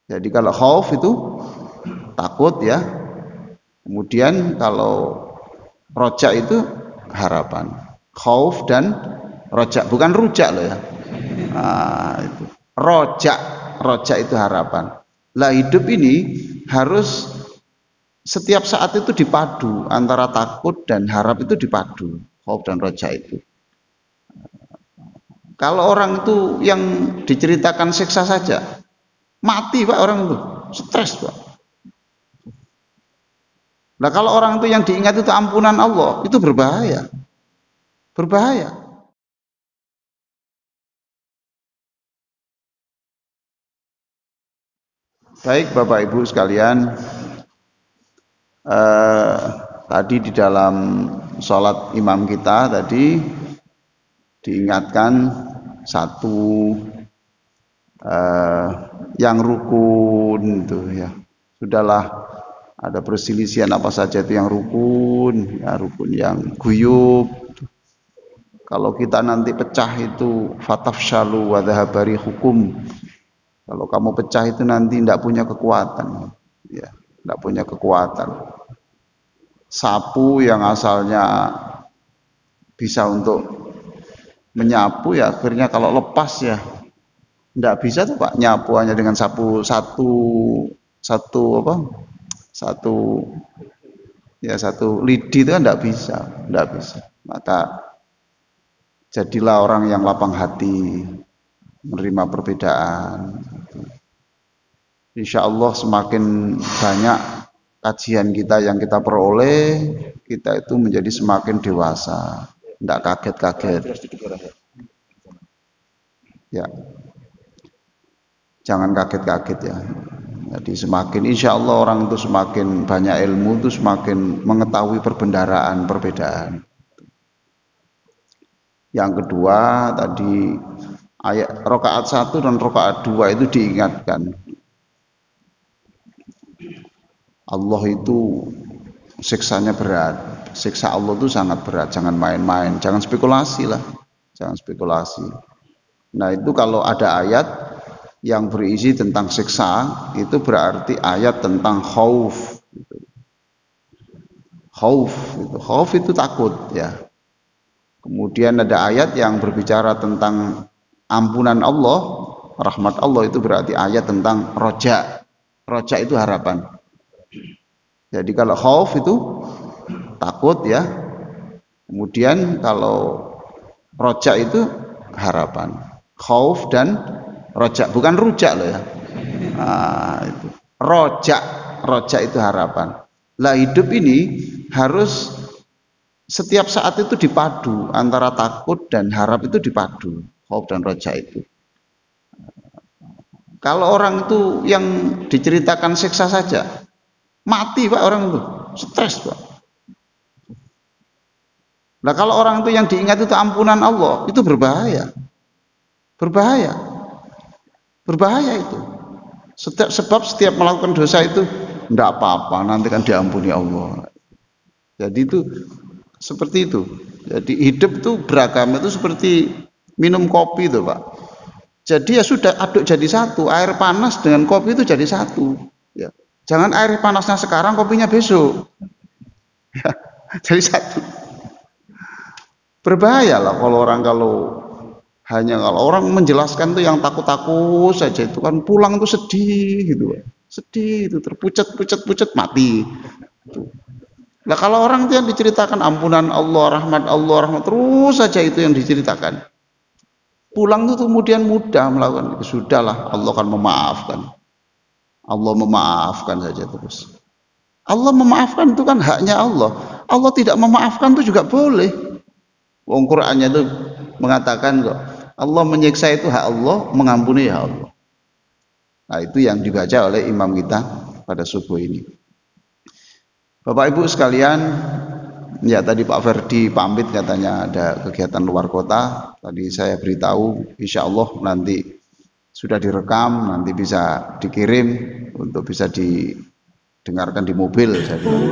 Jadi kalau khauf itu takut ya. Kemudian kalau roja itu harapan. Khauf dan roja, bukan rujak loh ya. Nah, itu. Roja itu harapan. Lah hidup ini harus setiap saat itu dipadu antara takut dan harap, itu dipadu. Khauf dan roja itu. Kalau orang itu yang diceritakan siksa saja, mati Pak orang itu, stres Pak. Nah kalau orang itu yang diingat itu ampunan Allah, itu berbahaya. Berbahaya. Baik Bapak Ibu sekalian, tadi di dalam sholat imam kita tadi diingatkan satu yang rukun itu ya. Sudahlah, ada perselisihan apa saja itu yang rukun, ya rukun yang guyub. Kalau kita nanti pecah itu fatafshalu wa dhahabari hukum. Kalau kamu pecah itu nanti tidak punya kekuatan, ya, tidak punya kekuatan. Sapu yang asalnya bisa untuk menyapu ya akhirnya kalau lepas ya tidak bisa tuh Pak, nyapu hanya dengan sapu satu lidi itu kan tidak bisa. Maka jadilah orang yang lapang hati, menerima perbedaan. Insya Allah semakin banyak kajian kita yang kita peroleh, kita itu menjadi semakin dewasa, tidak kaget-kaget. Ya, jangan kaget-kaget ya. Jadi semakin insya Allah orang itu semakin banyak ilmu itu semakin mengetahui perbendaraan perbedaan. Yang kedua tadi ayat rakaat 1 dan rakaat 2 itu diingatkan. Allah itu siksanya berat. Siksa Allah itu sangat berat, jangan main-main, jangan spekulasi lah. Jangan spekulasi. Nah, itu kalau ada ayat yang berisi tentang siksa, itu berarti ayat tentang khauf. Khauf itu takut ya. Kemudian ada ayat yang berbicara tentang ampunan Allah, rahmat Allah, itu berarti ayat tentang roja. Roja itu harapan. Jadi kalau khauf itu takut ya. Kemudian kalau roja itu harapan. Khauf dan roja, bukan rujak loh ya. Nah, itu. Roja itu harapan. Lah hidup ini harus setiap saat itu dipadu antara takut dan harap, itu dipadu. Khauf dan roja itu. Kalau orang itu yang diceritakan siksa saja, mati Pak orang itu, stres Pak. Nah kalau orang itu yang diingat itu ampunan Allah, itu berbahaya. Berbahaya itu. Sebab setiap melakukan dosa itu tidak apa-apa, nanti kan diampuni Allah. Jadi itu seperti itu. Jadi hidup itu beragama itu seperti minum kopi itu Pak. Jadi ya sudah aduk jadi satu, air panas dengan kopi itu jadi satu. Ya. Jangan air panasnya sekarang, kopinya besok. Ya, jadi satu. Berbahaya lah kalau orang menjelaskan tuh yang takut-takut saja, itu kan pulang tuh sedih gitu. Sedih itu, terpucat mati. Nah kalau orang itu yang diceritakan ampunan Allah, rahmat terus saja itu yang diceritakan. Pulang itu kemudian mudah melakukan itu, sudahlah Allah akan memaafkan. Allah memaafkan saja terus. Allah memaafkan itu kan haknya Allah. Allah tidak memaafkan itu juga boleh. Wong Qur'annya itu mengatakan kok Allah menyiksa itu hak Allah, mengampuni ya Allah. Nah itu yang dibaca oleh imam kita pada subuh ini. Bapak Ibu sekalian, ya tadi Pak Ferdi pamit katanya ada kegiatan luar kota. Tadi saya beritahu insya Allah nanti sudah direkam, nanti bisa dikirim untuk bisa didengarkan di mobil saya bilang.